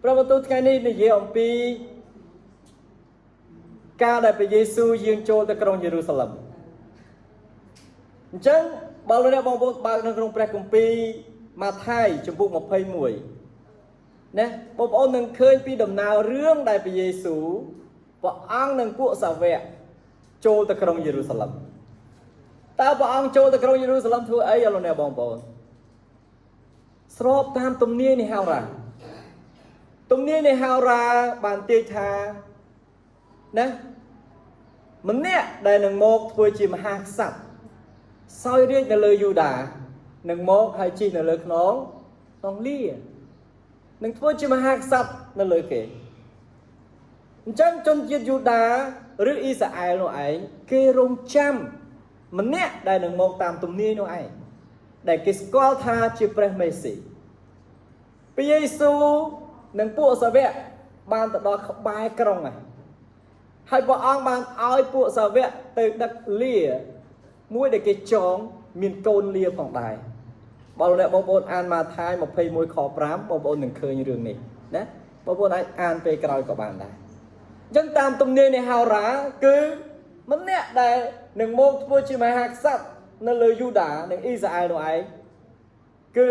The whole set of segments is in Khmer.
ព្រះបន្ទូលថ្ងៃនេះនិយាយអំពីការដែលព្រះយេស៊ូវយាងចូលទៅក្រុងយេរូសាឡិមអញ្ចឹងបើលោកអ្នកបងប្អូនបើកនៅក្នុងព្រះគម្ពីរម៉ាថាយជំពូក21ណាបងប្អូននឹងឃើញពីដំណើររឿងដែលព្រះយេស៊ូវព្រះអង្គនិងពួកសាវកចូលទៅក្រុងយេរូសាឡិមតើព្រះអង្គចូលទៅក្រុងយេរូសាឡិមធ្វើអីលោកអ្នកបងប្អូនស្របតាមទំនាយនៃហោរាទំនាយនៃហោរាបានទាយថាណាម្នាក់ដែលនឹងមកធ្វើជាមហាក្សត្រសោយរាជនៅលើយូដានឹងមកហើយជិះនៅលើខ្នងលានឹងធ្វើជាមហាក្សត្រនៅលើគេអញ្ចឹងជនជាតិយូដាឬអ៊ីស្រាអែលនោះឯងគេរងចាំម្នាក់ដែលនឹងមកតាមទំនាយនោះឯងដែលគេស្គាល់ថាជាព្រះមេស៊ីព្រះយេស៊ូវនិងពួកសាវកបានទៅដល់ក្បែរក្រុងហើយព្រះអង្គបានឲ្យពួកសាវកទៅដឹកលាមួយដែលគេចងមានកូនលាផងដែរបើលោកអ្នកបងប្អូនអានម៉ាថាយ21ខ5បងប្អូននឹងឃើញរឿងនេះណាបងប្អូនអាចអានពេលក្រោយក៏បានដែរអញ្ចឹងតាមទំនាយនៃហោរាគឺម្នាក់ដែលនឹងមកធ្វើជាមហាក្សត្រនៅលើយូដានិងអ៊ីស្រាអែលនោះឯងគឺ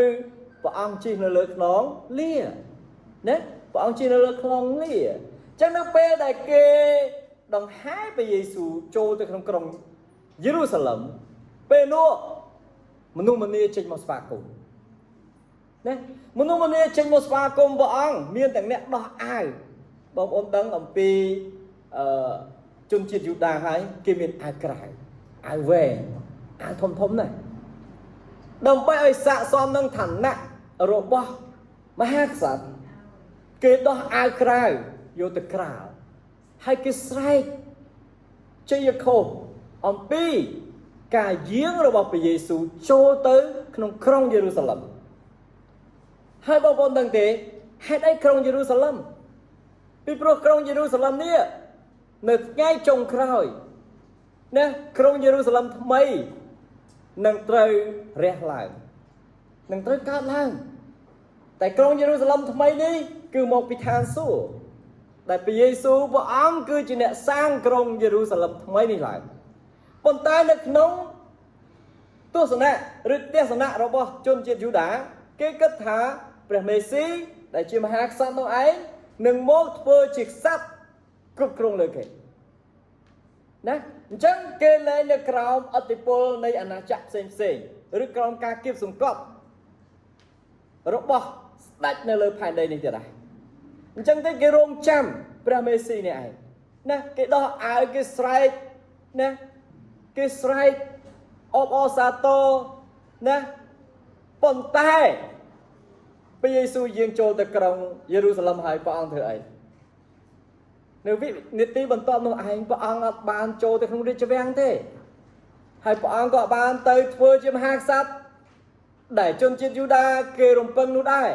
ព្រះអង្គជិះនៅលើខ្នងលាណាព្រះអង្គជិះនៅលើខ្នងលាអញ្ចឹងនៅពេលដែលគេដង្ហែព្រះយេស៊ូវចូលទៅក្នុងក្រុងយេរូសាឡិមពេលនោះមនុស្សម្នាចេញមកស្វាគមន៍ណាមនុស្សម្នាចេញមកស្វាគមន៍ព្រះអង្គមានទាំងអ្នកដោះអាវបងប្អូនដឹងអំពីជនជាតិយូដាហើយគេមានអាវក្រៅអាវវែងអាវធំណាស់ដើម្បីឲ្យស័ក្តិសមនឹងឋានៈរបស់មហាក្សត្រគេដោះអាវក្រៅយកទៅក្រាលហើយគេស្រែកជ័យខោអំពីការយាងរបស់ព្រះយេស៊ូវចូលទៅក្នុងក្រុងយេរូសាឡិមហើយបងប្អូនដឹងទេហេតុអីក្រុងយេរូសាឡិមពីព្រោះក្រុងយេរូសាឡិមនេះនៅថ្ងៃចុងក្រោយណាក្រុងយេរូសាឡិមថ្មីនឹងត្រូវរះឡើងនឹងត្រូវកើតឡើងតែក្រុងយេរូសាឡិមថ្មីនេះគឺមកពីឋានសួគ៌ដែលព្រះយេស៊ូវព្រះអង្គគឺជាអ្នកសាងក្រុងយេរូសាឡិមថ្មីនេះឡើងប៉ុន្តែនៅក្នុងទស្សនៈឬទេសនៈរបស់ជនជាតិយូដាគេគិតថាព្រះមេស៊ីដែលជាមហាក្សត្រនោះឯងនឹងមកធ្វើជាក្សត្រគ្រប់គ្រងលើគេណាអញ្ចឹងគេលែងនៅក្រោមឥទ្ធិពលនៃអាណាចក្រផ្សេងឬក្រោមការគៀបសង្កត់របស់ស្ដេចនៅលើផែនដីនេះទៀតដែរអញ្ចឹងទៅគេរងចាំព្រះមេស៊ីនេះឯងណាគេដោះអាវគេស្រែកណាគេស្រែកអបអរសាទរណាប៉ុន្តែព្រះយេស៊ូវយាងចូលទៅក្រុងយេរូសាឡិមហើយព្រះអង្គធ្វើអីនៅវិនាទីបន្ទាប់នោះឯងព្រះអង្គអត់បានចូលទៅក្នុងរាជវាំងទេហើយព្រះអង្គក៏បានទៅធ្វើជាមហាក្សត្រដែលជនជាតិយូដាគេរំពឹងនោះដែរ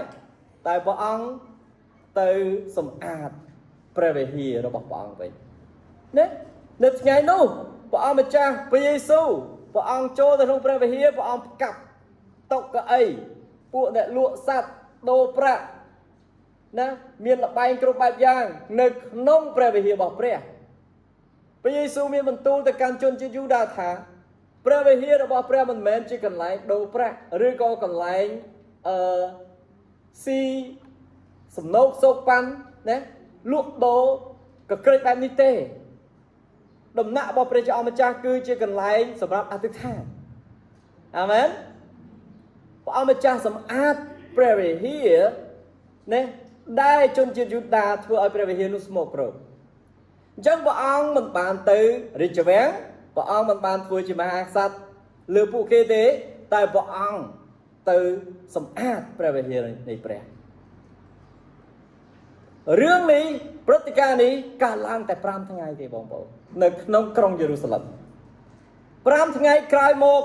តែព្រះអង្គទៅសម្អាតព្រះវិហាររបស់ព្រះអង្គវិញណានៅថ្ងៃនោះព្រះអង្គម្ចាស់ព្រះយេស៊ូវព្រះអង្គចូលទៅក្នុងព្រះវិហារព្រះអង្គផ្កាប់តុកៅអីពួកអ្នកលក់សត្វដូរប្រាក់ណាមានលបែងគ្រប់បែបយ៉ាងនៅក្នុងព្រះវិហាររបស់ព្រះយេស៊ូវមានបន្ទូលទៅកាន់ជនជាតិយូដាថាព្រះវិហាររបស់ព្រះមិនមែនជាកន្លែងដូរប្រាក់ឬក៏កន្លែងស៊ីសំណោកសោកប៉ាន់ណាលក់ដូរក៏ក្រិចបែបនេះទេដំណាក់របស់ព្រះជាអម្ចាស់គឺជាកន្លែងសម្រាប់អធិដ្ឋានអាមែនព្រះអម្ចាស់សម្អាតព្រះវិហារណាដែលជនជាតិយូដាធ្វើឲ្យព្រះវិហារនោះស្មោកគ្រោកអញ្ចឹងព្រះអង្គមិនបានទៅរាជវាំងព្រះអង្គមិនបានធ្វើជាមហាក្សត្រលើពួកគេទេតែព្រះអង្គទៅសម្អាតព្រះវិហារនៃព្រះរឿងនេះព្រឹត្តិការណ៍នេះកើតឡើងតែ5ថ្ងៃទេបងប្អូននៅក្នុងក្រុងយេរូសាឡិម5ថ្ងៃក្រោយមក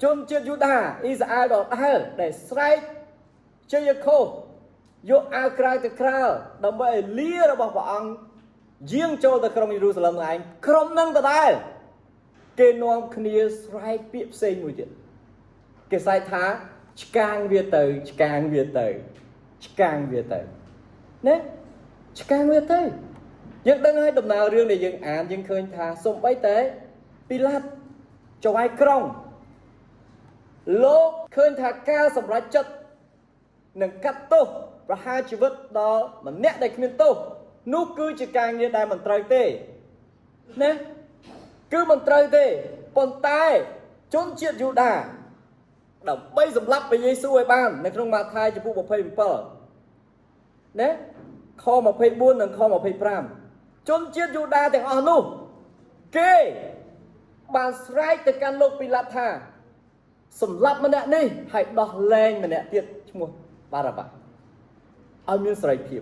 ជនជាតិយូដាអ៊ីស្រាអែលដដែលស្រែកជ័យខោយកអាវក្រៅទៅក្រាលដើម្បីឲ្យលារបស់ព្រះអង្គយាងចូលទៅក្រុងយេរូសាឡិមឯងក្រុមនឹងដដែលគេនាំគ្នាស្រែកពាក្យផ្សេងមួយទៀតគេស្រែកថាឆ្កាងវាទៅឆ្កាងវាទៅឆ្កាងវាទៅ nè càng nguyệt thế nhưng đang hai đầm nào riêng để dừng án dừng khơi thà xung bấy tế Pilat cho ai krong lô khơi thà ca sầm ra chất nâng cắt tô và hai chữ vật đó mà nét đầy miền tô nụ cứ chỉ càng như đại mình trời tê nè cứ mình trời tê còn tai trốn chuyện dù đà đầm bay dầm lắp với Giêsu ấy banในក្នុង Matthew ចំពោះ 27 ណែខ 24 និង ខ 25 ជនជាតិយូដាទាំងអស់នោះគេបានស្រែកទៅកាន់លោកពីឡាតថាសម្លាប់ម្នាក់នេះហើយដោះលែងម្នាក់ទៀតឈ្មោះបារ៉ាបាឲ្យមានសេរីភាព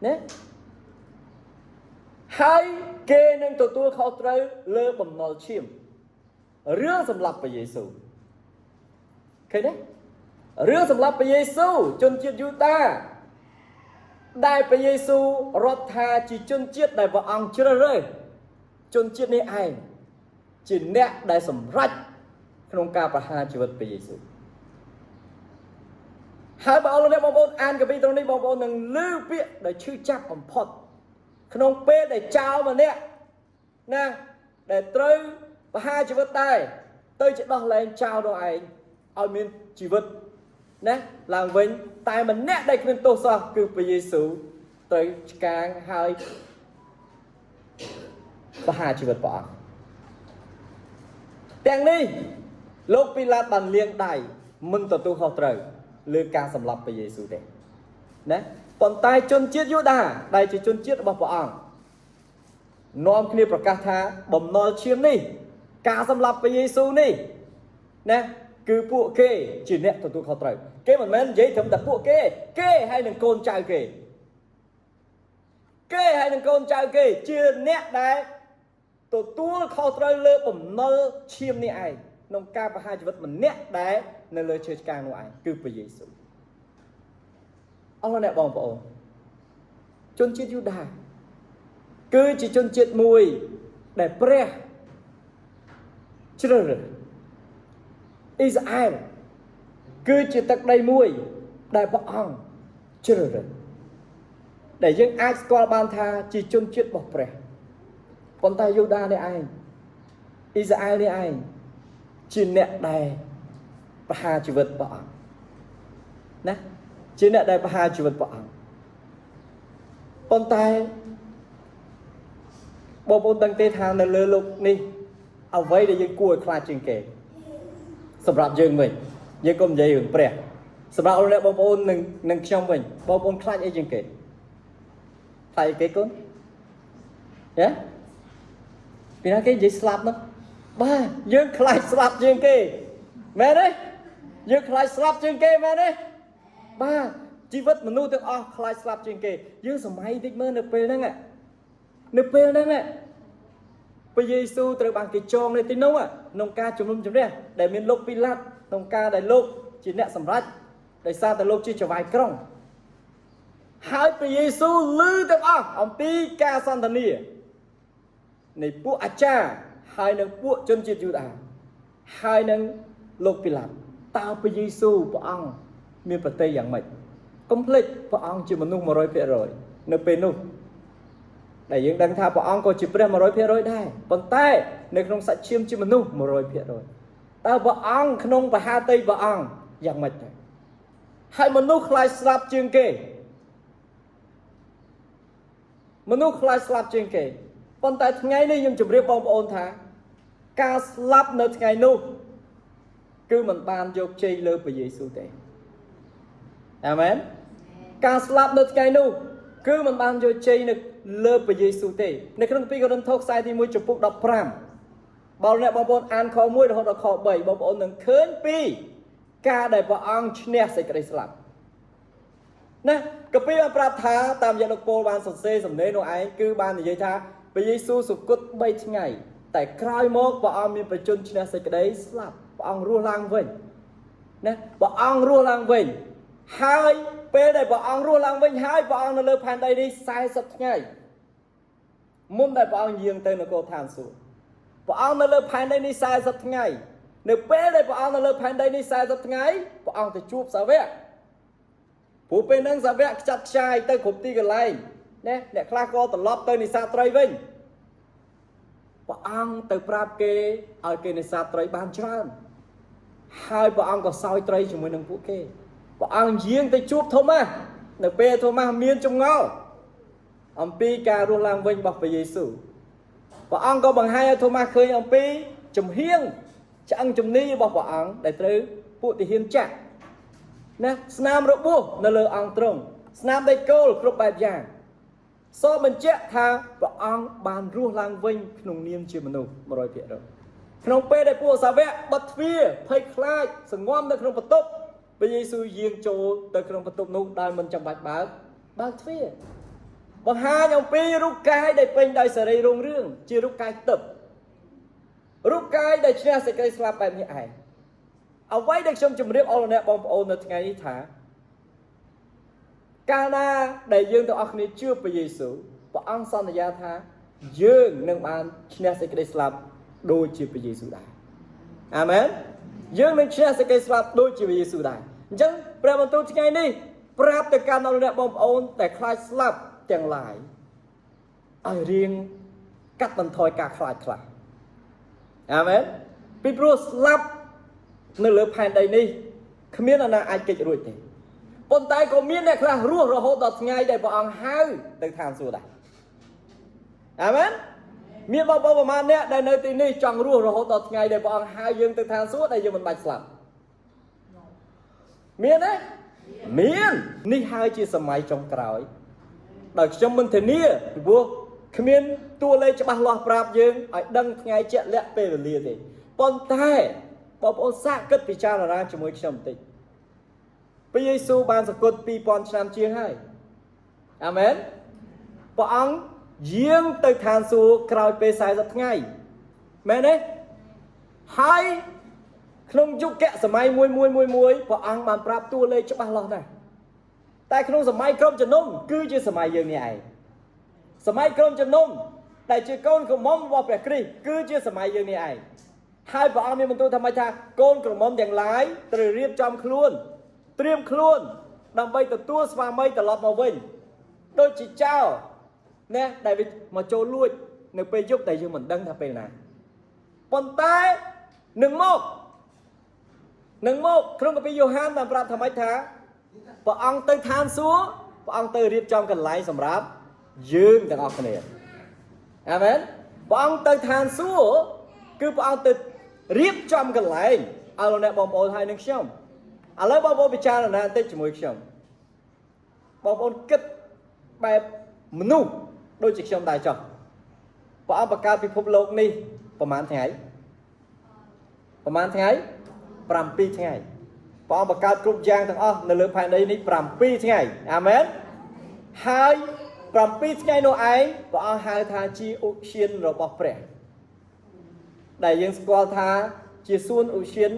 ណែហើយគេនឹងទទួលខុសត្រូវលើបំណុលឈាមរឿងសម្លាប់ព្រះយេស៊ូវឃើញទេរឿងសម្លាប់ព្រះយេស៊ូវជនជាតិយូដាដែលព្រះយេស៊ូវរាប់ថាជាជនជាតិដែលព្រះអង្គជ្រើសរើសជនជាតិនេះឯងជាអ្នកដែលសម្រេចក្នុងការប្រហារជីវិតព្រះយេស៊ូវហើយបងប្អូនអានកាពីត្រង់នេះបងប្អូននឹងឮពាក្យដែលឈឺចាប់បំផុតក្នុងពេលដែលចោលម្នាក់ណាដែលត្រូវប្រហារជីវិតដែរទៅជាដោះលែងចោលនោះឯងឲ្យមានជីវិតណាឡើងវិញតែម្នាក់ដែលគ្មានទោសសោះគឺព្រះយេស៊ូវត្រូវឆ្កាងហើយប្រហារជីវិតព្រះអង្គទាំងនេះលោកពីឡាតបានលាងដៃមិនទទួលខុសត្រូវលើការសម្លាប់ព្រះយេស៊ូវទេណាប៉ុន្តែជនជាតិយូដាដែលជាជនជាតិរបស់ព្រះអង្គនាំគ្នាប្រកាសថាបំណុលឈាមនេះការសម្លាប់ព្រះយេស៊ូវនេះណាគឺពួកគេជាអ្នកទទួលខុសត្រូវគេមិនមែននិយាយត្រឹមតែពួកគេហើយនឹងកូនចៅគេហើយនឹងកូនចៅគេជាអ្នកដែលទទួលខុសត្រូវលើបំណុលឈាមនេះឯងក្នុងការប្រហារជីវិតម្នាក់ដែលនៅលើឈើឆ្កាងនោះឯងគឺព្រះយេស៊ូវអរអ្នកបងប្អូនជនជាតិយូដាគឺជាជនជាតិមួយដែលព្រះជ្រើសរើសអ៊ីស្រាអែលគឺជាទឹកដីមួយដែលព្រះអង្គជ្រើសរើសដែលយើងអាចស្គាល់បានថាជាជនជាតិរបស់ព្រះប៉ុន្តែយូដានេះឯងអ៊ីស្រាអែលនេះឯងជាអ្នកដែលប្រហារជីវិតព្រះអង្គណាជាអ្នកដែលប្រហារជីវិតព្រះអង្គប៉ុន្តែបងប្អូនដឹងទេថានៅលើលោកនេះអ្វីដែលយើងគួរឲ្យខ្លាចជាងគេសម្រាប់យើងវិញយើងកុំនិយាយរឿងព្រះសម្រាប់លោកបងប្អូននឹងខ្ញុំវិញបងប្អូនខ្លាចអីជាងគេខ្លាចអីគេកូនយ៉ាពីណាគេនិយាយស្លាប់នោះបាទយើងខ្លាចស្លាប់ជាងគេមែនទេយើងខ្លាចស្លាប់ជាងគេមែនទេបាទជីវិតមនុស្សទាំងអស់ខ្លាចស្លាប់ជាងគេយើងសម័យតិចមើលនៅពេលហ្នឹងព្រះយេស៊ូវត្រូវបានគេចងនៅទីនោះក្នុងការជំនុំជម្រះដែលមានលោកពីឡាតក្នុងការដែលលោកជាអ្នកសម្រេចដោយសារតែលោកជាចៅហ្វាយក្រុងហើយព្រះយេស៊ូវឮទាំងអស់អំពីការសន្ទនានៃពួកអាចារ្យហើយនឹងពួកជនជាតិយូដាហើយនឹងលោកពីឡាតតើព្រះយេស៊ូវព្រះអង្គមានប្រតិយយ៉ាងម៉េចកុំភ្លេចព្រះអង្គជាមនុស្ស 100% នៅពេលនោះដែលយើងដឹងថាព្រះអង្គក៏ជាព្រះ 100% ដែរប៉ុន្តែនៅក្នុងសាច់ឈាមជាមនុស្ស 100% តើព្រះអង្គក្នុងបហាតីព្រះអង្គយ៉ាងម៉េចដែរហើយមនុស្សខ្លាចស្លាប់ជាងគេប៉ុន្តែថ្ងៃនេះខ្ញុំជម្រាបបងប្អូនថាការស្លាប់នៅថ្ងៃនោះគឺមិនបានយកជ័យលើព្រះយេស៊ូវទេអាមែនការស្លាប់នៅថ្ងៃនោះគឺមិនបានយកជ័យនៅលើព្រះយេស៊ូវទេនៅក្នុង2កូរិនថូសខ្សែទី1ចំពុក15បើអ្នកបងប្អូនអានខ1រហូតដល់ខ3បងប្អូននឹងឃើញពីការដែលព្រះអង្គឈ្នះសេចក្តីស្លាប់ណាកាពីបានប្រាប់ថាតាមរយៈលោកប៉ូលបានសរសេរសំណេរនោះឯងគឺបាននិយាយថាព្រះយេស៊ូវសុគត3ថ្ងៃតែក្រោយមកព្រះអង្គមានប្រជញ្ញឈ្នះសេចក្តីស្លាប់ព្រះអង្គរស់ឡើងវិញណាព្រះអង្គរស់ឡើងវិញហើយពេលដែលព្រះអង្គរស់ឡើងវិញហើយព្រះអង្គនៅលើផែនដីនេះ40ថ្ងៃមុនដែលព្រះអង្គយាងទៅនគរឋានសួគ៌ព្រះអង្គនៅលើផែនដីនេះ40ថ្ងៃនៅពេលដែលព្រះអង្គនៅលើផែនដីនេះ40ថ្ងៃព្រះអង្គទៅជួបសាវកព ព្រោះពេលហ្នឹងសាវកចាត់ខ្ចាយទៅគ្រប់ទីកន្លែងណាអ្នកខ្លះក៏ត្រឡប់ទៅនេសាទត្រីវិញព្រះអង្គទៅប្រាប់គេឲ្យគេនេសាទត្រីបានច្រើនហើយព្រះអង្គក៏សោយត្រីជាមួយនឹងពួកគេព្រះអង្គយាងទៅជួបថូម៉ាស់នៅពេលថូម៉ាស់មានចម្ងល់អំពីការរស់ឡើងវិញរបស់ព្រះយេស៊ូវព្រះអង្គក៏បង្ហាញឲ្យថូម៉ាស់ឃើញអំពីជំហៀងឆ្អឹងជំនីរបស់ព្រះអង្គដែលត្រូវពួកទាហានចាក់ណាស្នាមរបួសនៅលើអង្គទ្រង់ស្នាមដេកគោលគ្រប់បែបយ៉ាងសបញ្ជាក់ថាព្រះអង្គបានរស់ឡើងវិញក្នុងនាមជាមនុស្ស 100% ក្នុងពេលដែលពួកសាវកបិទទ្វារភ័យខ្លាចសង្ងំនៅក្នុងបន្ទប់ព្រះយេស៊ូវយាងចូលទៅក្នុងបន្ទប់នោះដោយមិនចាំបាច់បើកទ្វារបង្ហាញអំពីរូបកាយដែលពេញដោយសេរីរុងរឿងជារូបកាយទឹករូបកាយដែលឈ្នះសេចក្តីស្លាប់បែបនេះឯងអ្វីដែលខ្ញុំជម្រាបអស់លោកអ្នកបងប្អូននៅថ្ងៃនេះថាកាលណាដែលយើងទាំងអស់គ្នាជឿព្រះយេស៊ូវព្រះអង្គសន្យាថាយើងនឹងបានឈ្នះសេចក្តីស្លាប់ដូចជាព្រះយេស៊ូវដែរអាមែនយើងនឹងឈ្នះសេចក្តីស្លាប់ដូចជាព្រះយេស៊ូវដែរអញ្ចឹងព្រះបន្ទូលថ្ងៃនេះប្រាប់ទៅកាន់លោកអ្នកបងប្អូនដែលខ្លាចស្លាប់ទាំងឡាយឲ្យរៀងកាត់បន្ថយការខ្លាចខ្លះអាមែនពីព្រោះស្លាប់នៅលើផែនដីនេះគ្មានអ្នកណាអាចគេចរួចទេប៉ុន្តែក៏មានអ្នកខ្លះរស់រហូតដល់ថ្ងៃដែលព្រះអង្គហៅទៅឋានសួគ៌ដែរអាមែនមានបងប្អូនប្រមាណអ្នកដែលនៅទីនេះចង់រស់រហូតដល់ថ្ងៃដែលព្រះអង្គហៅយើងទៅឋានសួគ៌ដែលយើងមិនបាច់ស្លាប់មានទេមាននេះហើយជាសម័យចុងក្រោយដោយខ្ញុំមិនធានាពីព្រោះគ្មានតួលេខច្បាស់លាស់ប្រាប់យើងឲ្យដឹងថ្ងៃជាក់លាក់ពេលវេលាទេប៉ុន្តែបងប្អូនសាកគិតពិចារណាជាមួយខ្ញុំបន្តិចព្រះយេស៊ូវបានសគត់ 2000 ឆ្នាំជាងហើយអាមែនព្រះអង្គយាងទៅឋានសួគ៌ក្រោយពេល40ថ្ងៃមែនទេហើយក្នុងយុគសម័យមួយព្រះអង្គបានប្រាប់តួលេខច្បាស់លាស់ណាស់តែក្នុងសម័យក្រុមជំនុំគឺជាសម័យយើងនេះឯងសម័យក្រុមជំនុំដែលជាកូនក្រមុំរបស់ព្រះគ្រីស្ទគឺជាសម័យយើងនេះឯងហើយព្រះអង្គមានបន្ទូលថាម៉េចថាកូនក្រមុំទាំងឡាយត្រូវរៀបចំខ្លួនត្រៀមខ្លួនដើម្បីទទួលស្វាមីត្រឡប់មកវិញដូចជាចៅណាដែលមកចូលលួចនៅពេលយប់ដែលយើងមិនដឹងថាពេលណាប៉ុន្តែនឹងមកក្នុងកាពីយ៉ូហានបានប្រាប់ថាម៉េចថាព្រះអង្គទៅឋានសួគ៌ព្រះអង្គទៅរៀបចំកន្លែងសម្រាប់យើងទាំងអស់គ្នាអាមែនព្រះអង្គទៅឋានសួគ៌គឺព្រះអង្គទៅរៀបចំកន្លែងឲ្យលោកអ្នកបងប្អូនហើយនឹងខ្ញុំឥឡូវបងប្អូនពិចារណាបន្តិចជាមួយខ្ញុំបងប្អូនគិតបែបមនុស្សដូចជាខ្ញុំដែរចុះព្រះអង្គបង្កើតពិភពលោកនេះប្រហែលថ្ងៃ7ថ្ងៃព្រះអង្គបង្កើតគ្រប់យ៉ាងទាំងអស់នៅលើផែនដីនេះ7ថ្ងៃអាមែនហើយ7ថ្ងៃនោះឯងព្រះអង្គហៅថាជាឧទ្យានរបស់ព្រះដែលយើងស្គាល់ថាជាសួនឧទ្យាន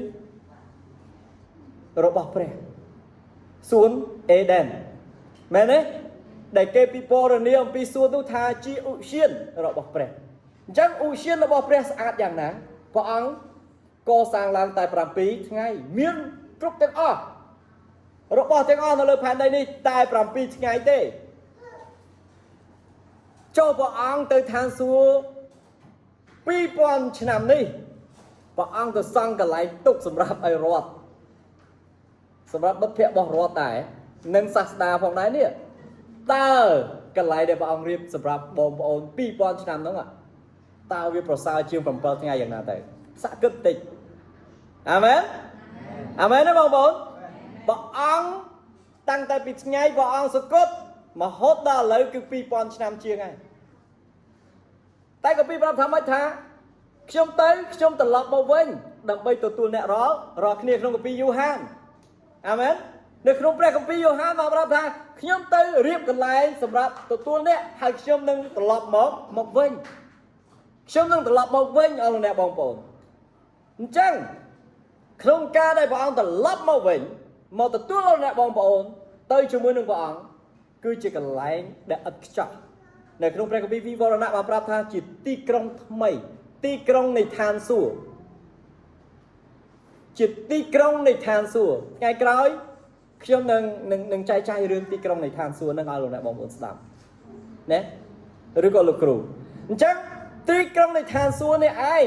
របស់ព្រះសួនអេដេនមែនទេដែលគេពិពណ៌នាអំពីសួននោះថាជាឧទ្យានរបស់ព្រះអញ្ចឹងឧទ្យានរបស់ព្រះស្អាតយ៉ាងណាព្រះអង្គកសាងឡើងតែ7ថ្ងៃមានគ្រប់ទាំងអស់របស់ទាំងអស់នៅលើផែនដីនេះតែ7ថ្ងៃទេចូលព្រះអង្គទៅឋានសួគ៌2000ឆ្នាំនេះព្រះអង្គទៅសង់កន្លែងទុកសម្រាប់ឲ្យរដ្ឋសម្រាប់បុព្វរបស់រដ្ឋដែរនិងសាស្តាផងដែរនេះតើកន្លែងដែលព្រះអង្គរៀបសម្រាប់បងប្អូន2000ឆ្នាំហ្នឹងតើវាប្រសើរជាង7ថ្ងៃយ៉ាងណាទៅសាក់គិតតិចអាមែនអាមែនទេបងប្អូនព្រះអង្គតាំងតែពីថ្ងៃព្រះអង្គសគត់មហូតដល់ឥឡូវគឺ2000ឆ្នាំជាងហើយតែក៏ពីប្រាប់ថាម៉េចថាខ្ញុំត្រឡប់មកវិញដើម្បីទទួលអ្នករាល់គ្នាក្នុងកាពីយ៉ូហានអាមែននៅក្នុងព្រះគម្ពីរយ៉ូហានបានប្រាប់ថាខ្ញុំទៅរៀបកន្លែងសម្រាប់ទទួលអ្នកហើយខ្ញុំនឹងត្រឡប់មកវិញខ្ញុំនឹងត្រឡប់មកវិញអស់លោកអ្នកបងប្អូនអញ្ចឹងក្នុងការដែលព្រះអង្គត្រឡប់មកវិញមកទទួលលោកអ្នកបងប្អូនទៅជាមួយនឹងព្រះអង្គគឺជាកន្លែងដែលឥតខ្ចោះនៅក្នុងព្រះគម្ពីរវិវរណៈបានប្រាប់ថាជាទីក្រុងថ្មីទីក្រុងនៃឋានសួគ៌ជាទីក្រុងនៃឋានសួគ៌ថ្ងៃក្រោយ ខ្ញុំនឹងចែកចាយរឿងទីក្រុងនៃឋានសួគ៌នឹងឲ្យលោកអ្នកបងប្អូនស្ដាប់ណាឬក៏លោកគ្រូអញ្ចឹងទីក្រុងនៃឋានសួគ៌នេះឯង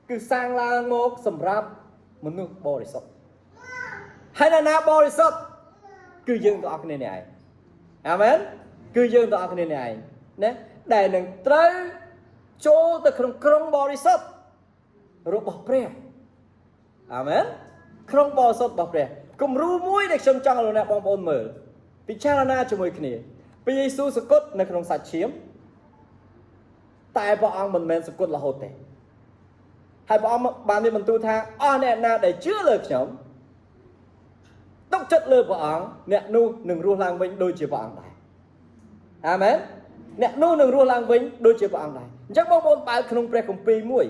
គឺសាងឡើងមកសម្រាប់មនុស្សបរិសុទ្ធហើយនរណាបរិសុទ្ធគឺយើងទាំងអស់គ្នានេះឯងអាមែនគឺយើងទាំងអស់គ្នានេះឯងណាដែលនឹងត្រូវចូលទៅក្នុងក្រុងបរិសុទ្ធរបស់ព្រះអាមែនក្រុងបរិសុទ្ធរបស់ព្រះគំរូមួយដែលខ្ញុំចង់ឲ្យលោកអ្នកបងប្អូនមើលពិចារណាជាមួយគ្នាព្រះយេស៊ូវសគត់នៅក្នុងសាច់ឈាមតែព្រះអង្គមិនមែនសគត់រហូតទេហើយព្រះអង្គបានមានបន្ទូលថាអស់អ្នកណាដែលជឿលើខ្ញុំទុកចិត្តលើព្រះអង្គអ្នកនោះនឹងរស់ឡើងវិញដូចជាព្រះអង្គដែរអាមែនអ្នកនោះនឹងរស់ឡើងវិញដូចជាព្រះអង្គដែរអញ្ចឹងបងប្អូនបើកក្នុងព្រះគម្ពីរមួយ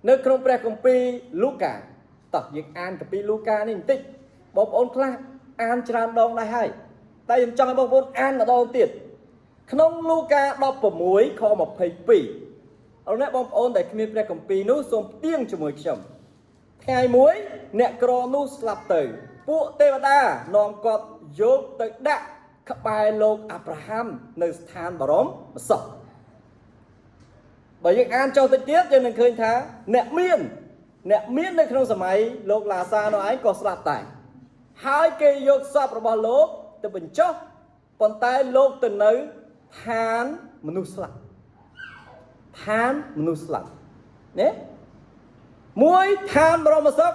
នៅក្នុងព្រះគម្ពីរលូកាតោះយើងអានគម្ពីរលូកានេះបន្តិចបងប្អូនខ្លះអានច្រើនដងដែរហើយតែខ្ញុំចង់ឲ្យបងប្អូនអានម្ដងទៀតក្នុងលូកា16ខ22អរអ្នកបងប្អូនដែលគ្មានព្រះគម្ពីរនោះសូមផ្ទៀងជាមួយខ្ញុំថ្ងៃមួយអ្នកក្រនោះស្លាប់ទៅពួកទេវតានាំគាត់យកទៅដាក់ក្បែរលោកអាប់រ៉ាហាំនៅស្ថានបរមសុខបើយើងអានចុះទៅទៀតយើងនឹងឃើញថាអ្នកមាននៅក្នុងសម័យលោកឡាសានោះឯងក៏ស្លាប់ដែរហើយគេយកសពរបស់លោកទៅបញ្ចុះប៉ុន្តែលោកទៅនៅឋានមនុស្សស្លាប់ឋានមនុស្សស្លាប់ណាមួយឋានបរមសុខ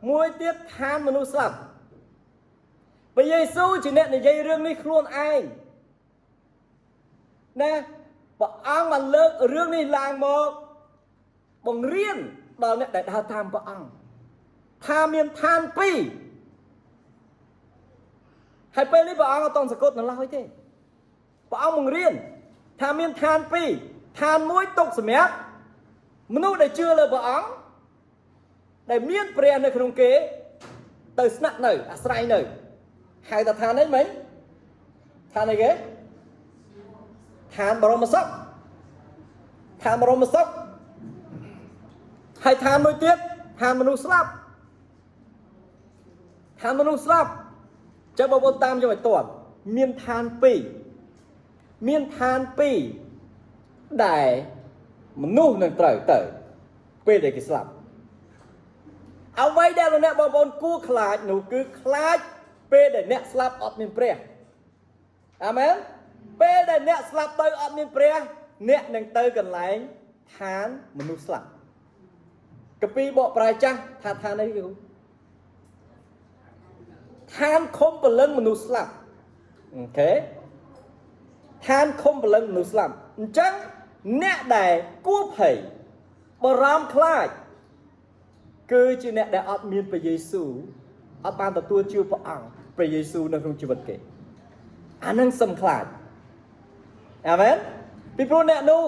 មួយទៀតឋានមនុស្សស្លាប់ព្រះយេស៊ូវជាអ្នកនិយាយរឿងនេះខ្លួនឯងណាព្រះអង្គបានលើករឿងនេះឡើងមកបង្រៀនដល់អ្នកដែលដើរតាមព្រះអង្គថាមានឋានពីរហើយពេលនេះព្រះអង្គអត់តន់សគត់នៅឡើយទេព្រះអង្គបង្រៀនថាមានឋានពីរឋានមួយទុកសម្រាប់មនុស្សដែលជឿលើព្រះអង្គដែលមានព្រះនៅក្នុងគេទៅស្នាក់នៅអាស្រ័យនៅហៅថាឋានអីមិញឋានអីគេឋានបរមសុខឋានបរមសុខហើយឋានមួយទៀតឋានមនុស្សស្លាប់ឋានមនុស្សស្លាប់ចាំបងប្អូនតាមយកឲ្យទាន់មានឋានពីរដែលមនុស្សនឹងត្រូវទៅពេលដែលគេស្លាប់អ្វីដែលលោកអ្នកបងប្អូនគួរខ្លាចនោះគឺខ្លាចពេលដែលអ្នកស្លាប់អត់មានព្រះអាមែនពេលដែលអ្នកស្លាប់ទៅអត់មានព្រះអ្នកនឹងទៅកន្លែងឋានមនុស្សស្លាប់កាពីបកប្រែចាស់ថាឋានអីគឺឋានខំពលឹងមនុស្សស្លាប់អូខេឋានខំពលឹងមនុស្សស្លាប់អញ្ចឹងអ្នកដែលគួរភ័យបារម្ភខ្លាចគឺជាអ្នកដែលអត់មានព្រះយេស៊ូវអត់បានទទួលជឿព្រះអង្គព្រះយេស៊ូវនៅក្នុងជីវិតគេអានឹងសំខ្លាចអាមែនពីព្រោះអ្នកនោះ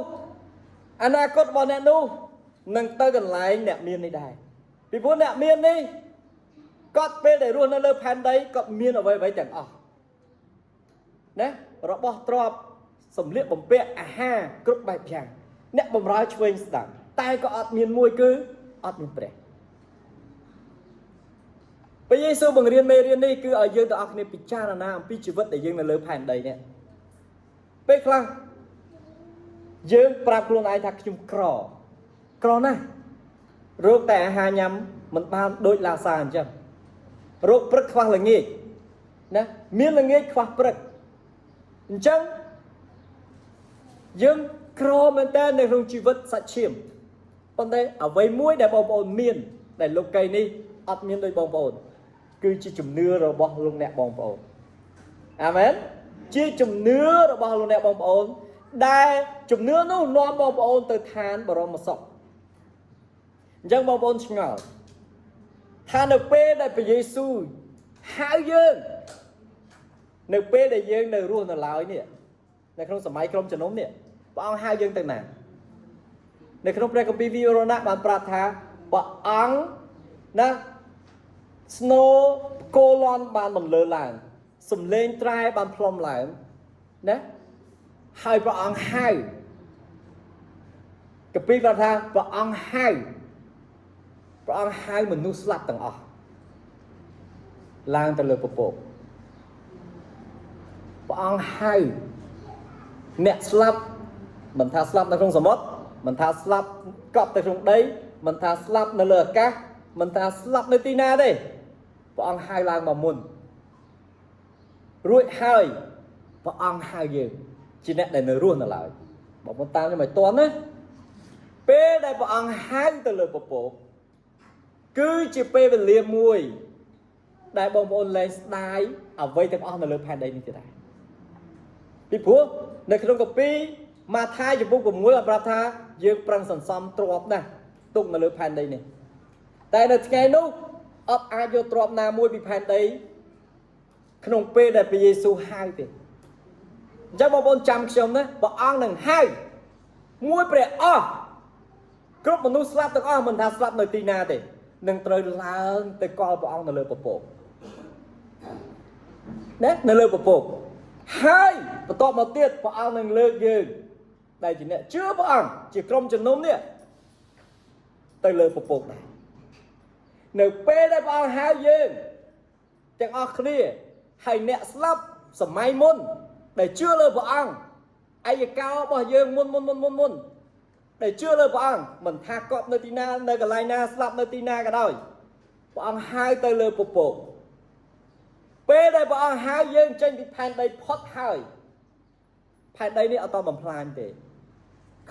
អនាគតរបស់អ្នកនោះនឹងទៅកន្លែងអ្នកមាននេះដែរពីព្រោះអ្នកមាននេះគាត់ពេលដែលរស់នៅលើផែនដីគាត់មានអ្វីៗទាំងអស់ណារបស់ទ្រព្យសម្លៀកបំពាក់អាហារគ្រប់បែបយ៉ាងអ្នកបម្រើឆ្វេងស្ដាំតែក៏អត់មានមួយគឺអត់មានព្រះព្រះយេស៊ូវបង្រៀនមេរៀននេះគឺឲ្យយើងទាំងអស់គ្នាពិចារណាអំពីជីវិតដែលយើងនៅលើផែនដីនេះពេលខ្លះយើងប្រាប់ខ្លួនឯងថាខ្ញុំក្រណាស់រោគតែអាហារញ៉ាំមិនបានដូចឡាសាអញ្ចឹងរោគព្រឹកខ្វះល្ងាចណាមានល្ងាចខ្វះព្រឹកអញ្ចឹងយើងក្រមែនតើនៅក្នុងជីវិតសាច់ឈាមប៉ុន្តែអ្វីមួយដែលបងប្អូនមានដែលលោកីនេះអត់មានដូចបងប្អូនគឺជាជំនឿរបស់លោកអ្នកបងប្អូនអាមែនជាជំនឿរបស់លោកអ្នកបងប្អូនដែលជំនឿនោះនាំបងប្អូនទៅឋានបរមសុខអញ្ចឹងបងប្អូនឆ្ងល់ថានៅពេលដែលព្រះយេស៊ូវហៅយើងនៅពេលដែលយើងនៅរស់នៅឡើយនេះនៅក្នុងសម័យក្រុមជំនុំនេះព្រះអង្គហៅយើងទៅណានៅក្នុងព្រះគម្ពីរវិវរណៈបានប្រាប់ថាព្រះអង្គណាស្នូកូឡនបានបន្លឺឡើងសំឡេងត្រែបានផ្លុំឡើងណាហើយព្រះអង្គហៅកាពីប្រាប់ថាព្រះអង្គហៅមនុស្សស្លាប់ទាំងអស់ហ ឡើងទៅលើពពកព្រះអង្គហៅអ្នកស្លាប់មិនថាស្លាប់នៅក្នុងសមុទ្រមិនថាស្លាប់កប់ទៅក្នុងដីមិនថាស្លាប់នៅលើអាកាសមិនថាស្លាប់នៅទីណាទេព្រះអង្គហៅឡើងមកមុនរួចហើយព្រះអង្គហៅយើងជាអ្នកដែលនៅរស់នៅឡើយបងប្អូនតាមខ្ញុំឲ្យតន់ណាពេលដែលព្រះអង្គហៅទៅលើពពកគឺជាពេលវេលាមួយដែលបងប្អូនលែងស្ដាយអ្វីទាំងអស់នៅលើផែនដីនេះទេដែរពីព្រោះនៅក្នុងកាពីម៉ាថាយចំពុក6បានប្រាប់ថាយើងប្រឹងសន្សំទ្រព្យណាស់ទុកនៅលើផែនដីនេះតែនៅថ្ងៃនោះអត់អាចយកទ្រព្យណាមួយពីផែនដីក្នុងពេលដែលព្រះយេស៊ូវហៅទេអញ្ចឹងបងប្អូនចាំខ្ញុំណាព្រះអង្គនឹងហៅមួយព្រះអស់គ្រប់មនុស្សស្លាប់ទាំងអស់មិនថាស្លាប់នៅទីណាទេនឹងត្រូវឡើងទៅកល់ព្រះអង្គនៅលើពពកណានៅលើពពកហើយបន្ទាប់មកទៀតព្រះអង្គនឹងលើកយើងដែលជាអ្នកជឿព្រះអង្គជាក្រុមជំនុំនេះទៅលើពពកដែរនៅពេលដែលព្រះអង្គហៅយើងទាំងអស់គ្នាហើយអ្នកស្លាប់សម័យមុនដែលជឿលើព្រះអង្គឯកកោរបស់យើងមុនដែលជឿលើព្រះអង្គមិនថាកប់នៅទីណានៅកន្លែងណាស្លាប់នៅទីណាក៏ដោយព្រះអង្គហៅទៅលើពពកពេលដែលព្រះអង្គហៅយើងចេញពីផែនដីផុតហើយផែនដីនេះអត់តបំផ្លាញទេ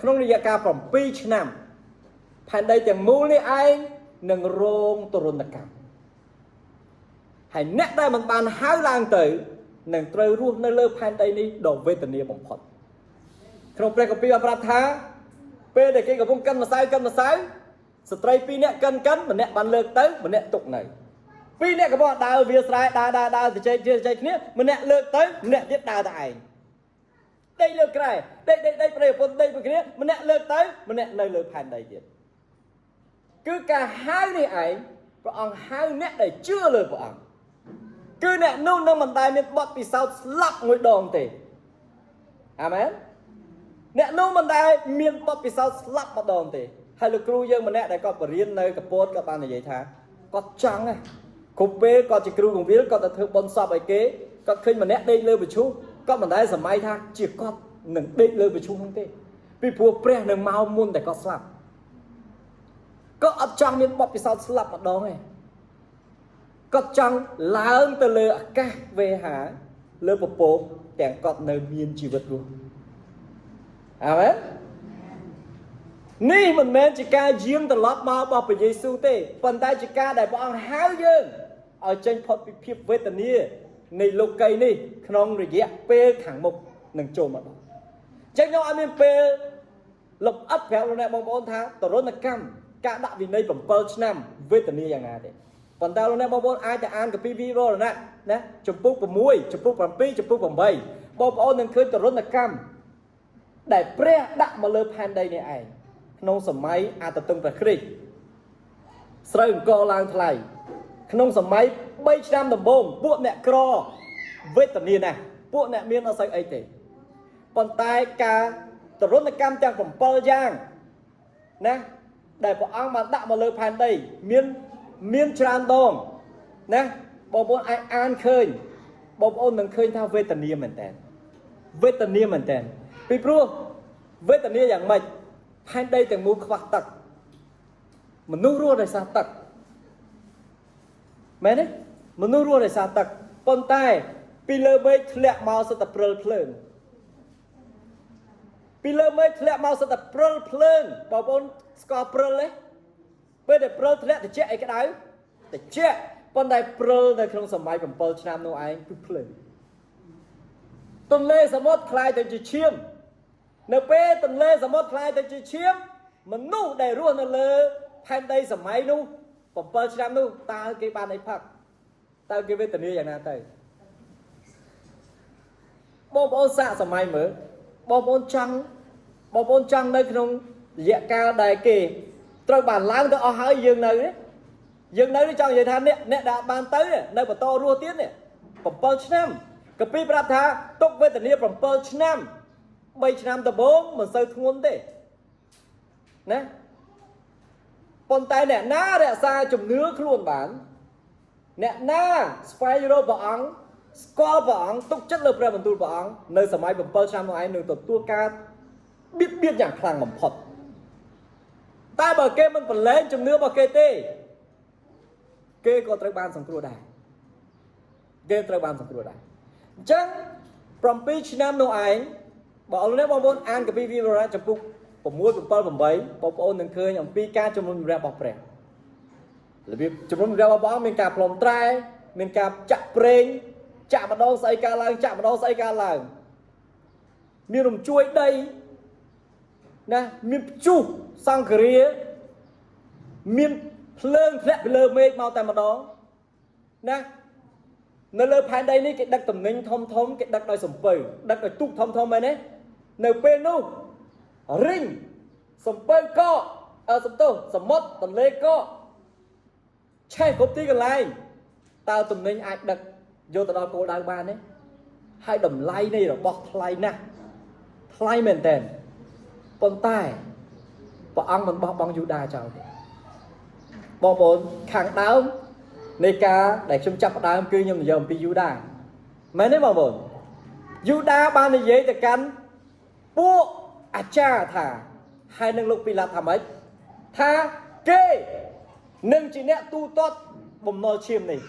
ក្នុងរយៈកាល7ឆ្នាំផែនដីទាំងមូលនេះឯងនឹងរងទរណកម្មហើយអ្នកដែលមិនបានហៅឡើងទៅនឹងត្រូវរស់នៅលើផែនដីនេះដ៏វេទនាបំផុតក្នុងព្រះគម្ពីរបានប្រាប់ថាពេលដែលគេកំពុងកិនម្សៅស្ត្រី2នាក់កិនម្នាក់បានលើកទៅម្នាក់ទុកនៅ2នាក់កំពុងដើរវាស្រែដើរទៅជែកគ្នាម្នាក់លើកទៅម្នាក់ទៀតដើរតែឯងដេកលើក្រែដេកប្រេពន្ធដេកមួយគ្នាម្នាក់លើកទៅម្នាក់នៅលើផែនដីទៀតគឺការហៅនេះឯងព្រះអង្គហៅអ្នកដែលជឿលើព្រះអង្គគឺអ្នកនោះនឹងមិនដែលមានបទពិសោធន៍ស្លាប់មួយដងទេអាមែនអ្នកនោះមិនដែលមានបទពិសោធន៍ស្លាប់ម្ដងទេហើយលោកគ្រូយើងម្នាក់ដែលគាត់បរៀននៅកពតគាត់បាននិយាយថាគាត់ចង់គ្រប់ពេលគាត់ជាគ្រូកងវិលគាត់ទៅធ្វើបុណ្យសពឲ្យគេគាត់ឃើញម្នាក់ដេកលើវិឈូសគាត់មិនដែលសម័យថាជាគាត់នឹងដេកលើវិឈូសហ្នឹងទេពីព្រោះព្រះនឹងមកមុនតែគាត់ស្លាប់ក៏អត់ចង់មានបទពិសោធន៍ស្លាប់ម្ដងទេគាត់ចង់ឡើងទៅលើអាកាសវេហាលើពពកទាំងគាត់នៅមានជីវិតរស់អាមែននេះមិនមែនជាការយាងត្រឡប់មករបស់ព្រះយេស៊ូវទេប៉ុន្តែជាការដែលព្រះអង្គហៅយើងឲ្យចេញផុតពីភាពវេទនានៃលោកីយ៍នេះក្នុងរយៈពេលខាងមុខនឹងចូលមកដល់ចឹងខ្ញុំអត់មានពេលលំអិតប្រាប់លោកអ្នកបងប្អូនថាទរណកម្មការដាក់វិន័យ7ឆ្នាំវេទនាយ៉ាងណាទេប៉ុន្តែលោកអ្នកបងប្អូនអាចទៅអានកាពីវិវរណៈណាចំពុក6ចំពុក7ចំពុក8បងប្អូននឹងឃើញទរណកម្មដែលព្រះដាក់មកលើផែនដីនេះឯងក្នុងសម័យអតតឹងព្រះគ្រីស្ទស្រូវអង្គឡើងថ្លៃក្នុងសម័យ3ឆ្នាំដំបូងពួកអ្នកក្រវេទនាណាស់ពួកអ្នកមានអត់សូវអីទេប៉ុន្តែការទរណកម្មទាំង7យ៉ាងណាដែលព្រះអង្គបានដាក់មកលើផែនដីមានច្រើនដងណាបងប្អូនអាចអានឃើញបងប្អូននឹងឃើញថាវេទនាមែនតើវេទនាមែនតើពីព្រោះវេទនាយ៉ាងម៉េចផែនដីទាំងមូលខ្វះទឹកមនុស្សរស់ដោយសារទឹកមែនទេមនុស្សរស់ដោយសារទឹកប៉ុន្តែពីលើមេឃធ្លាក់មកសិតតែព្រិលភ្លើងពីលើមេឃធ្លាក់មកសិតតែព្រិលភ្លើងបងប្អូនស្គាល់ព្រិលទេពេលដែលព្រិលធ្លាក់ត្រជាក់អីក្តៅត្រជាក់ប៉ុន្តែព្រិលនៅក្នុងសម័យ7ឆ្នាំនោះឯងគឺភ្លើងទន្លេសមុទ្រคล้ายទៅជាឈាមនៅពេលទន្លេសមុទ្រคล้ายទៅជាឈាមមនុស្សដែលរស់នៅលើផែនដីសម័យនោះ7ឆ្នាំនោះតើគេបានអីផឹកតើគេវេទនាយ៉ាងណាទៅបងប្អូនសាកសម័យមើលបងប្អូនចង់នៅក្នុងរយៈកាលដែលគេត្រូវបានឡើងទៅអស់ហើយយើងនៅចង់និយាយថាអ្នកដែលបានទៅនៅបន្តរស់ទៀតនេះ7ឆ្នាំកាពីប្រាប់ថាទុកវេទនា7ឆ្នាំ3ឆ្នាំដំបូងមិនសូវធ្ងន់ទេណាប៉ុន្តែអ្នកណារក្សាជំនឿខ្លួនបាន អ្នកណាស្វែងរកព្រះអង្គស្គាល់ព្រះអង្គទុកចិត្តលើព្រះបន្ទូលព្រះអង្គនៅសម័យ7 ឆ្នាំនោះឯងនឹងទទួលការបៀតបៀនយ៉ាងខ្លាំងបំផុតតែបើគេមិនប្រឡែងជំនឿរបស់គេទេគេក៏ត្រូវបានសង្គ្រោះដែរគេត្រូវបានសង្គ្រោះដែរអញ្ចឹង7 ឆ្នាំនោះឯងបើអរអ្នកបងប្អូនអានកាពីវិវរណៈចំពុក6 7 8បងប្អូននឹងឃើញអំពីការជំនុំជម្រះរបស់ព្រះរបៀបជំនុំជម្រះរបស់ព្រះអង្គមានការផ្លុំត្រែមានការចាក់ប្រេងចាក់ម្ដងស្អីការឡើងចាក់ម្ដងស្អីការឡើងមានរំជួយដីណាមានព្យុះសង្គ្រាមានភ្លើងធ្លាក់ពីលើមេឃមកតែម្ដងណានៅលើផែនដីនេះគេដឹកតំណែងធំគេដឹកដោយសំពៅដឹកដោយទូកធំមែនទេនៅពេលនោះរីងសំពៅកកសំទោសសមុទ្រទន្លេកកឆេះគ្រប់ទីកន្លែងតើតំណែងអាចដឹកយកទៅដល់គោលដៅបានទេហើយតម្លៃនៃរបស់ថ្លៃណាស់ថ្លៃមែនតើប៉ុន្តែព្រះអង្គមិនបោះបង់យូដាចោលទេបងប្អូនខាងដើមនៃការដែលខ្ញុំចាប់ផ្ដើមគឺខ្ញុំនិយាយអំពីយូដាមែនទេបងប្អូនយូដាបាននិយាយទៅកាន់ពួកអាចារ្យថាហើយនឹងលោកពីឡាថាម៉េចថាគេនឹងជាអ្នកទូទាត់បំណុលឈាមនេះ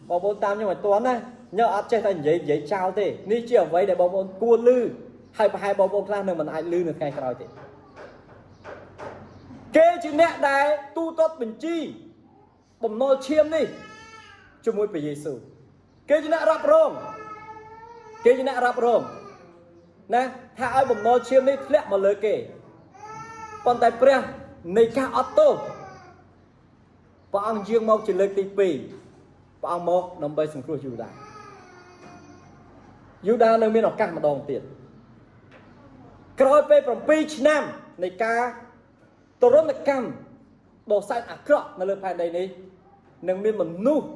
បងប្អូនតាមខ្ញុំឲ្យទាន់ណាញ៉ើអត់ចេះតែនិយាយចោលទេនេះជាអ្វីដែលបងប្អូនគួរឮហើយប្រហែលបងប្អូនខ្លះនឹងមិនអាចឮនៅថ្ងៃក្រោយទេគេជាអ្នកដែលទូទាត់បញ្ជីបំណុលឈាមនេះជាមួយព្រះយេស៊ូវគេជាអ្នករ៉ាប់រងណាថាឲ្យបំណុលឈាមនេះធ្លាក់មកលើគេប៉ុន្តែព្រះនៃការអត់ទោសព្រះអង្គយាងមកជាលើកទី2ព្រះអង្គមកដើម្បីសង្គ្រោះយូដានៅមានឱកាសម្ដងទៀតក្រោយពេល7 ឆ្នាំនៃការទរណកម្មដ៏សែនអាក្រក់នៅលើផែនដីនេះនឹងមានមនុស្ស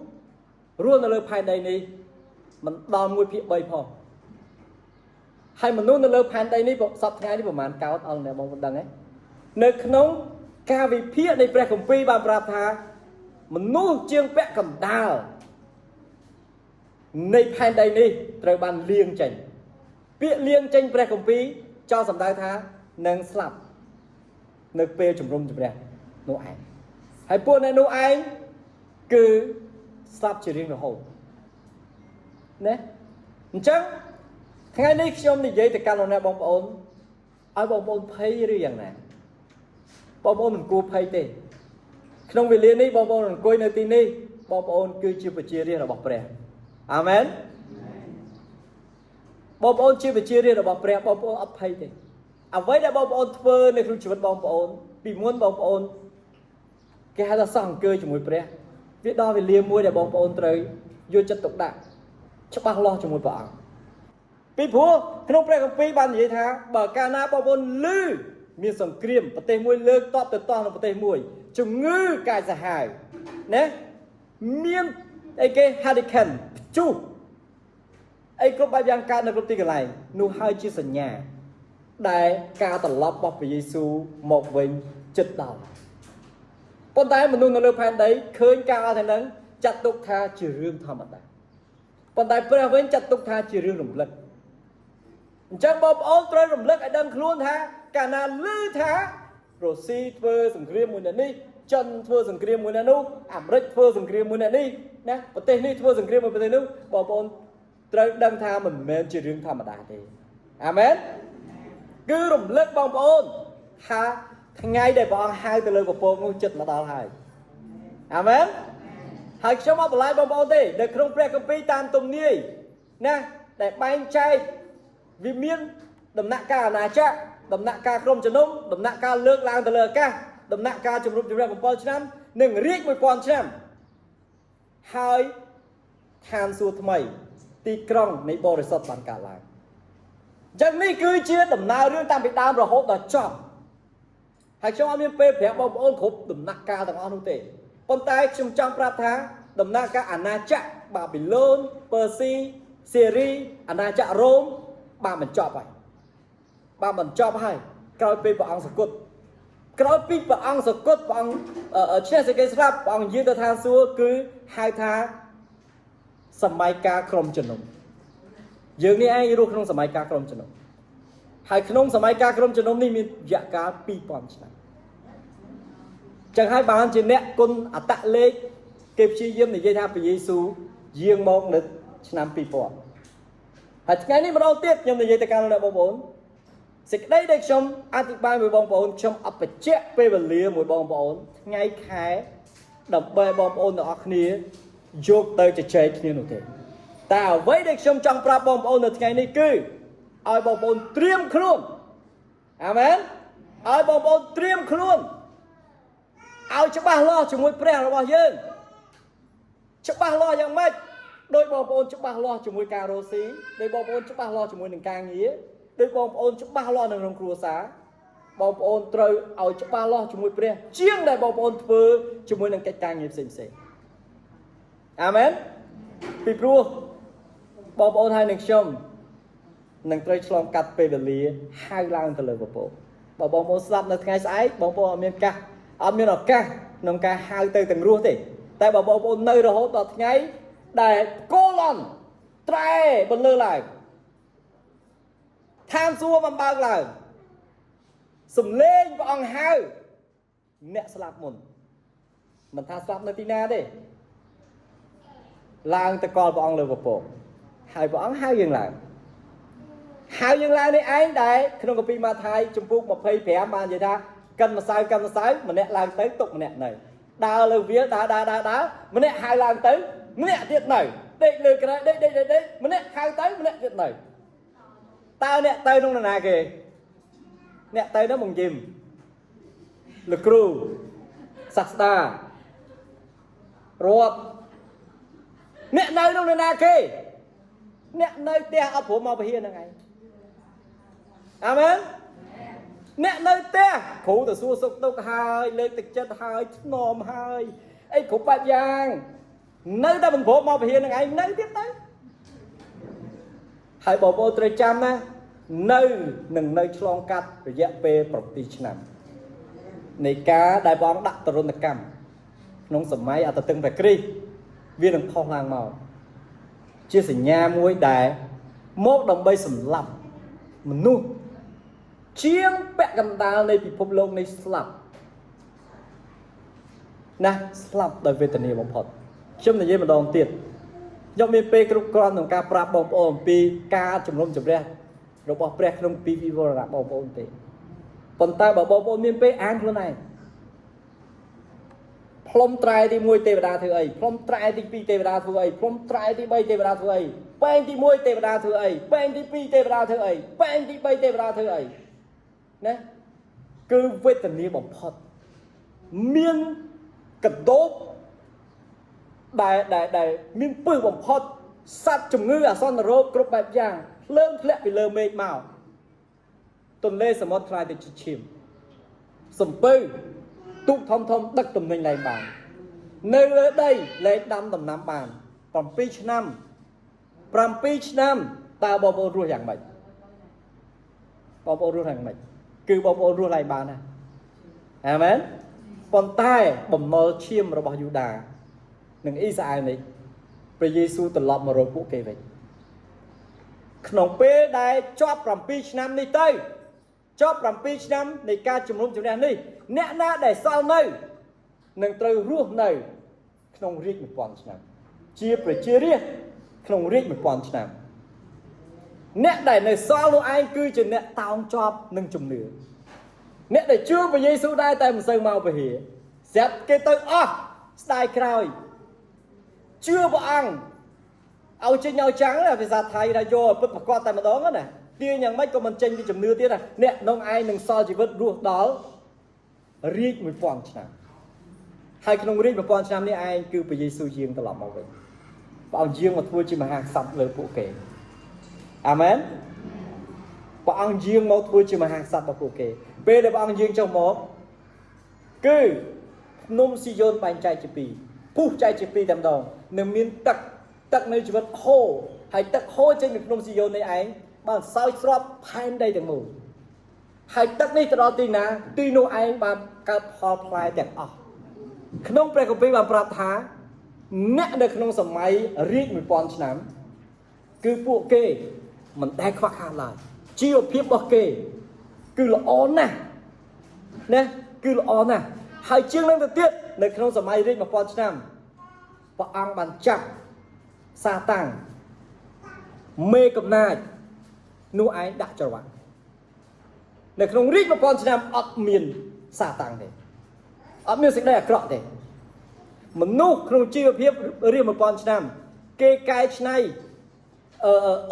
រស់នៅលើផែនដីនេះមិនដល់1/3ផងហើយមនុស្សនៅលើផែនដីនេះសពថ្ងៃនេះប្រហែលកោតអល់អ្នកបងប្អូនដឹងទេនៅក្នុងការវិភាគនៃព្រះគម្ពីរបានប្រាប់ថាមនុស្សជាងពាក់កណ្ដាលនៃផែនដីនេះត្រូវបានលាងចេញពាក្យលាងចេញព្រះគម្ពីរចោលសម្ដៅថានឹងស្លាប់នៅពេលជំរុំជម្រះនោះឯងហើយពួកអ្នកនោះឯងគឺស្លាប់ជារៀងរហូតណាអញ្ចឹងថ្ងៃនេះខ្ញុំនិយាយទៅកាន់លោកអ្នកបងប្អូនឲ្យបងប្អូនភ័យឬយ៉ាងណាបងប្អូនមិនគួរភ័យទេក្នុងវេលានេះបងប្អូនអង្គុយនៅទីនេះបងប្អូនគឺជាប្រជារាស្ត្ររបស់ព្រះអាមែនបងប្អូនជាប្រជារាស្ត្ររបស់ព្រះបងប្អូនអត់ភ័យទេអ្វីដែលបងប្អូនធ្វើនៅក្នុងជីវិតបងប្អូនពីមុនបងប្អូនគេហៅថាសោះអង្គើជាមួយព្រះវាដល់វេលាមួយដែលបងប្អូនត្រូវយកចិត្តទុកដាក់ច្បាស់លាស់ជាមួយព្រះអង្គពីព្រោះក្នុងព្រះគម្ពីរបាននិយាយថាបើកាលណាបងប្អូនឮមានសង្គ្រាមប្រទេសមួយលើកតបទៅតោះនឹងប្រទេសមួយជំងឺកាចសាហាវណាមានអីគេ hurricane ព្យុះអីគ្រប់បែបយ៉ាងកើតនៅគ្រប់ទីកន្លែងនោះហើយជាសញ្ញាដែលការត្រឡប់របស់ព្រះយេស៊ូវមកវិញចិត្តដល់ប៉ុន្តែមនុស្សនៅលើផែនដីឃើញការអត់ហ្នឹងចាត់ទុកថាជារឿងធម្មតាប៉ុន្តែព្រះវិញចាត់ទុកថាជារឿងរំលឹកអញ្ចឹងបងប្អូនត្រូវរំលឹកឲ្យដឹងខ្លួនថាកាលណាឮថារុស្ស៊ីធ្វើសង្គ្រាមមួយអ្នកនេះចិនធ្វើសង្គ្រាមមួយអ្នកនោះអាមេរិកធ្វើសង្គ្រាមមួយអ្នកនេះណាប្រទេសនេះធ្វើសង្គ្រាមមួយប្រទេសនោះបងប្អូនត្រូវដឹងថាមិនមែនជារឿងធម្មតាទេអាមែនគឺរំលឹកបងប្អូនថាថ្ងៃដែលព្រះអង្គហៅទៅលើពពកនោះចិត្តមកដល់ហើយអាមែនហើយខ្ញុំអត់បន្លាយបងប្អូនទេនៅក្នុងព្រះគម្ពីរតាមទំនាយណាដែលបែងចែកវាមានដំណាក់កាលអាណាចក្រដំណាក់កាលក្រុមជំនុំដំណាក់កាលលើកឡើងទៅលើអាកាសដំណាក់កាលជំរុំជម្រះ7 ឆ្នាំនិងរាជ1000 ឆ្នាំហើយឋានសួគ៌ថ្មីទីក្រុងនៃបរិសុទ្ធបានកើតឡើងអញ្ចឹងនេះគឺជាដំណើររឿងតាំងពីដើមរហូតដល់ចប់ហើយខ្ញុំអត់មានពេលប្រាប់បងប្អូនគ្រប់ដំណាក់កាលទាំងអស់នោះទេប៉ុន្តែខ្ញុំចង់ប្រាប់ថាដំណាក់កាលអាណាចក្របាប៊ីឡូនពឺស៊ីសេរីអាណាចក្ររ៉ូមបានបញ្ចប់ហើយក្រោយពេលព្រះអង្គសគត់ ក្រោយពីព្រះអង្គសគត់ព្រះអង្គឈ្នះសេចក្តីស្លាប់ព្រះអង្គយាងទៅឋានសួគ៌គឺហៅថាសម័យកាលក្រុមជំនុំយើងនេះឯងរស់ក្នុងសម័យកាលក្រុមជំនុំហើយក្នុងសម័យកាលក្រុមជំនុំនេះមានរយៈកាល 2000 ឆ្នាំចឹងហើយបានជាអ្នកគុណអត្តលេខគេព្យាយាមនិយាយថាព្រះយេស៊ូវយាងមកនៅឆ្នាំ 2000 ហើយថ្ងៃនេះម្ដងទៀតខ្ញុំនិយាយទៅកាន់អ្នកបងប្អូនសេចក្តីដែលខ្ញុំអធិប្បាយមួយបងប្អូនខ្ញុំអបច្ចៈពេលវេលាមួយបងប្អូនថ្ងៃខែដើម្បីបងប្អូនទាំងអស់គ្នាយកទៅជជែកគ្នានោះទេតែអ្វីដែលខ្ញុំចង់ប្រាប់បងប្អូននៅថ្ងៃនេះគឺឲ្យបងប្អូនត្រៀមខ្លួនអាមែនឲ្យបងប្អូនត្រៀមខ្លួនឲ្យច្បាស់លាស់ជាមួយព្រះរបស់យើងច្បាស់លាស់យ៉ាងម៉េចដោយបងប្អូនច្បាស់លាស់ជាមួយការរស់ស៊ីដោយបងប្អូនច្បាស់លាស់ជាមួយនឹងការងារដោយបងប្អូនច្បាស់លាស់នៅក្នុងគ្រួសារបងប្អូនត្រូវឲ្យច្បាស់លាស់ជាមួយព្រះជាងដែលបងប្អូនធ្វើជាមួយនឹងកិច្ចការងារផ្សេងៗអាមែនពីព្រោះបងប្អូនហើយនឹងខ្ញុំនឹងត្រូវឆ្លងកាត់ពេលវេលាហៅឡើងទៅលើពពកបើបងប្អូនស្លាប់នៅថ្ងៃស្អែកបងប្អូនអត់មានឱកាសក្នុងការហៅទៅទាំងរស់ទេតែបើបងប្អូននៅរហូតដល់ថ្ងៃដែលកូឡនត្រែបន្លឺឡើងឋានសួគ៌បំបើកឡើងសំឡេងព្រះអង្គហៅអ្នកស្លាប់មុនមិនថាស្លាប់នៅទីណាទេឡើងទៅកល់ព្រះអង្គលើពពកហើយព្រះអង្គហៅយើងឡើងនេះឯងដែលក្នុងកាពីម៉ាថាយជំពូក25បាននិយាយថាកិនម្សៅម្នាក់ឡើងទៅទុកម្នាក់នៅដើរលើវាលដើរម្នាក់ហៅឡើងទៅម្នាក់ទៀតនៅដេកលើក្រែដេកម្នាក់ហៅទៅម្នាក់ទៀតនៅតើអ្នកទៅក្នុងណាគេអ្នកទៅនោះមកយឹមលោកគ្រូសាស្តារដ្ឋអ្នកនៅក្នុងណាគេអ្នកនៅផ្ទះអត់ព្រមមកពហិហ្នឹងឯងអាមែនអ្នកនៅផ្ទះគ្រូទៅសួរសុខទុក្ខហើយលើកទឹកចិត្តហើយធ្នមហើយអីគ្រប់បែបយ៉ាងនៅតែមិនព្រមមកពហិហ្នឹងឯងនៅទៀតទៅហើយបងប្អូនត្រូវចាំណានៅឆ្លងកាត់រយៈពេល7ឆ្នាំនៃការដែលព្រះអង្គដាក់ទរណកម្មក្នុងសម័យអត្តតឹងព្រះគ្រីស្ទវានឹងផុសឡើងមកជាសញ្ញាមួយដែលមកដើម្បីសម្លាប់មនុស្សជាងពាក់កណ្ដាលនៃពិភពលោកនៃស្លាប់ណាស្លាប់ដោយវេទនាបំផុតខ្ញុំនិយាយម្ដងទៀតខ្ញុំមានពេលគ្រប់គ្រាន់ក្នុងការប្រាប់បងប្អូនអំពីការជំនុំជម្រះរបស់ព្រះក្នុងពីវិវរណៈបងប្អូនទេប៉ុន្តែបើបងប្អូនមានពេលអានខ្លួនឯងផ្លុំត្រែទី1ទេវតាធ្វើអីផ្លុំត្រែទី2ទេវតាធ្វើអីផ្លុំត្រែទី3ទេវតាធ្វើអីបែងទី1ទេវតាធ្វើអីបែងទី2ទេវតាធ្វើអីបែងទី3ទេវតាធ្វើអីណាគឺវេទនាបំផុតមានកដោបដែលមានពឹសបំផុតសត្វជំងឺអាសន្នរោគគ្រប់បែបយ៉ាងលើងធ្លាក់ពីលើមេឃមកទន្លេសមុទ្រខ្លាយទៅជាឈាមសំពៅទូកធំដឹកទំនិញឡើងបាននៅលើដីលែងដាំដំណាំបាន7ឆ្នាំតើបងប្អូនរស់យ៉ាងម៉េចបងប្អូនរស់យ៉ាងម៉េចគឺបងប្អូនរស់ឡើងបានណាអាមែនប៉ុន្តែបំណុលឈាមរបស់យូដានិងអ៊ីស្រាអែលនេះព្រះយេស៊ូវត្រឡប់មករកពួកគេវិញក្នុងពេលដែលជាប់7ឆ្នាំនេះទៅជាប់7ឆ្នាំនៃការជំនុំជម្រះនេះអ្នកណាដែលសល់នៅនឹងត្រូវរស់នៅក្នុងរាជ1000ឆ្នាំជាប្រជារាស្ត្រក្នុងរាជ1000ឆ្នាំអ្នកដែលនៅសល់នោះឯងគឺជាអ្នកតោងជាប់នឹងជំនឿអ្នកដែលជឿព្រះយេស៊ូវដែរតែមិនសូវមកពហិស្រាប់គេទៅអស់ស្ដាយក្រោយជឿព្រះអង្គឲ្យចេញឲ្យចាំងណាភាសាថៃថាយកពិតប្រកបតែម្ដងណាទាញយ៉ាងម៉េចក៏មិនចេញពីជំនឿទៀតណាអ្នកនងឯងនឹងសល់ជីវិតរស់ដល់រាជ1000ឆ្នាំហើយក្នុងរាជ1000ឆ្នាំនេះឯងគឺព្រះយេស៊ូវយាងត្រឡប់មកវិញព្រះអង្គយាងមកធ្វើជាមហាក្សត្រលើពួកគេអាមែនព្រះអង្គយាងមកធ្វើជាមហាក្សត្ររបស់ពួកគេពេលដែលព្រះអង្គយាងចុះមកគឺភ្នំស៊ីយ៉ូនបែងចែកជាពីរពុះចែកជាពីរតែម្ដងនឹងមានទឹកនៅជីវិតហូរហើយទឹកហូរចេញពីភ្នំស៊ីយ៉ូននេះឯងបានសោយស្របផែនដីទាំងមូលហើយទឹកនេះទៅដល់ទីណាទីនោះឯងបាន កើតផលផ្លែទាំងអស់ក្នុងព្រះគម្ពីរបានប្រាប់ថាអ្នកនៅក្នុងសម័យរាជ 1000 ឆ្នាំគឺពួកគេមិនដែលខ្វះខាតឡើយជីវភាពរបស់គេគឺល្អណាស់ណាគឺល្អណាស់ហើយជាងនឹងទៅទៀតនៅក្នុងសម័យរាជ 1000 ឆ្នាំព្រះអង្គបានចាប់សាតាំងមេកំណាចនោះឯងដាក់ច្រវាក់នៅក្នុងរាជ 1000 ឆ្នាំអត់មានសាតាំងទេអត់មានសេចក្តីអាក្រក់ទេមនុស្សក្នុងជីវភាពរាជ 1000 ឆ្នាំគេកែច្នៃ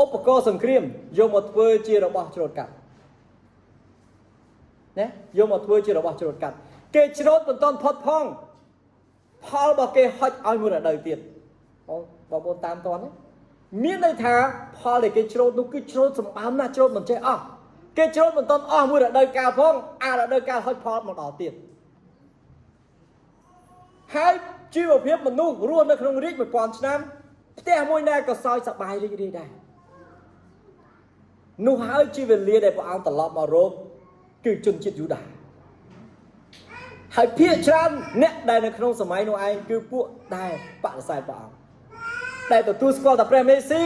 ឧបករណ៍សង្គ្រាមយកមកធ្វើជារបស់ច្រូតកាត់ណាយកមកធ្វើជារបស់ច្រូតកាត់គេច្រូតមិនទាន់ផុតផងផលរបស់គេហុចឲ្យមួយរដូវទៀតបងប្អូនតាមតន់ទេមានន័យថាផលដែលគេច្រូតនោះគឺច្រូតសម្បើមណាស់ច្រូតមិនចេះអស់គេច្រូតមិនទាន់អស់មួយរដូវកាលផងអារដូវកាលហុចផលមកដល់ទៀតហើយជីវភាពមនុស្សរស់នៅក្នុងរាជ 1000 ឆ្នាំផ្ទះមួយណាក៏សោយសប្បាយរីករាយដែរនោះហើយជាវេលាដែលព្រះអង្គត្រឡប់មករកគឺជនជាតិយូដាហើយភាគច្រើនអ្នកដែលនៅក្នុងសម័យនោះឯងគឺពួកដែលបដិសេធព្រះអង្គដែលទទួលស្គាល់តែព្រះមេស៊ី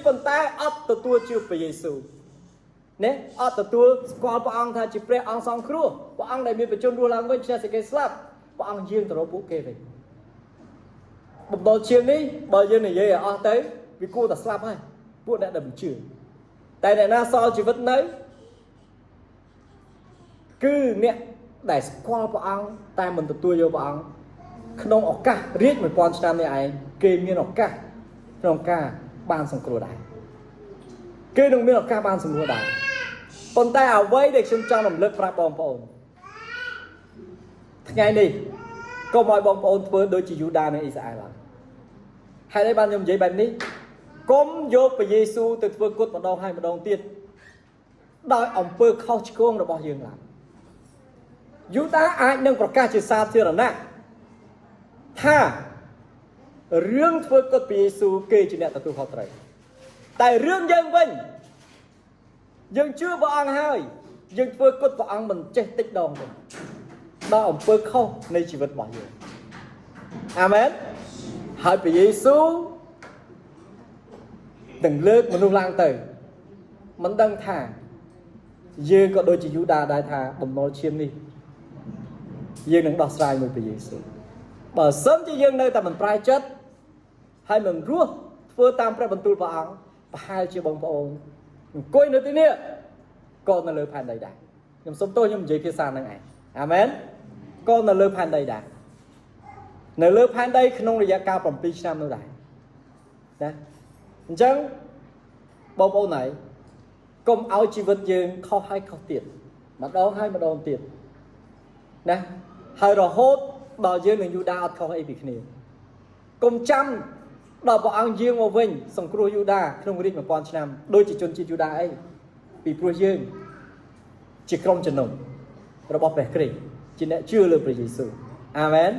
ប៉ុន្តែអត់ទទួលជឿព្រះយេស៊ូវណាអត់ទទួលស្គាល់ព្រះអង្គថាជាព្រះអង្គសង្គ្រោះព្រះអង្គដែលមានបជនរស់ឡើងវិញឈ្នះសេចក្តីស្លាប់ព្រះអង្គយាងទៅរកពួកគេវិញបំដលជាងនេះបើយើងនិយាយឲ្យអស់ទៅវាគួរតែស្លាប់ហើយពួកអ្នកដែលមិនជឿតែអ្នកណាសល់ជីវិតនៅគឺអ្នកដែលស្គាល់ព្រះអង្គតែមិនទទួលយកព្រះអង្គក្នុងឱកាសរាជ 1000 ឆ្នាំនេះឯងគេមានឱកាសក្នុងការបានសង្គ្រោះដែរគេនឹងមានឱកាសបានសង្គ្រោះដែរប៉ុន្តែអ្វីដែលខ្ញុំចង់រំលឹកប្រាប់បងប្អូនថ្ងៃនេះកុំឲ្យបងប្អូនធ្វើដូចជាយូដានៅអ៊ីស្រាអែលឡើយហើយនេះបានខ្ញុំនិយាយបែបនេះកុំយកព្រះយេស៊ូវទៅធ្វើគុតម្ដងហើយម្ដងទៀតដោយអំពើខុសឆ្គងរបស់យើងឡើយយូដាអាចនឹងប្រកាសជាសាធារណៈថារឿងធ្វើគុតព្រះយេស៊ូវគេជាអ្នកទទួលខុសត្រូវតែរឿងយើងវិញយើងជឿព្រះអង្គហើយយើងធ្វើគុតព្រះអង្គមិនចេះតិចដងទេដល់អំពើខុសនៃជីវិតរបស់យើងអាមែនហើយព្រះយេស៊ូវនឹងលើកមនុស្សឡើងទៅមិនដឹងថាយើងក៏ដូចជាយូដាដែរថាបំណុលឈាមនេះយើងនឹងដោះស្រាយមួយព្រះយេស៊ូវបើសិនជាយើងនៅតែមិនប្រែចិត្តហើយមិនរស់ធ្វើតាមព្រះបន្ទូលព្រះអង្គប្រហែលជាបងប្អូនអង្គុយនៅទីនេះក៏នៅលើផែនដីដែរខ្ញុំសុំទោសខ្ញុំនិយាយភាសាហ្នឹងឯងអាមែនក៏នៅលើផែនដីដែរនៅលើផែនដីក្នុងរយៈកាល7 ឆ្នាំនោះដែរណាអញ្ចឹងបងប្អូនហើយកុំឲ្យជីវិតយើងខុសហើយខុសទៀតម្ដងហើយម្ដងទៀតណាហើយរហូតដល់យើងនឹងយូដាអត់ខុសអីពីគ្នាកុំចាំដល់ព្រះអង្គយាងមកវិញសង្គ្រោះយូដាក្នុងរាជ 1000 ឆ្នាំដូចជាជនជាតិយូដាអីពីព្រោះយើងជាក្រុមជំនុំរបស់ព្រះគ្រីស្ទជាអ្នកជឿលើព្រះយេស៊ូវអាមែន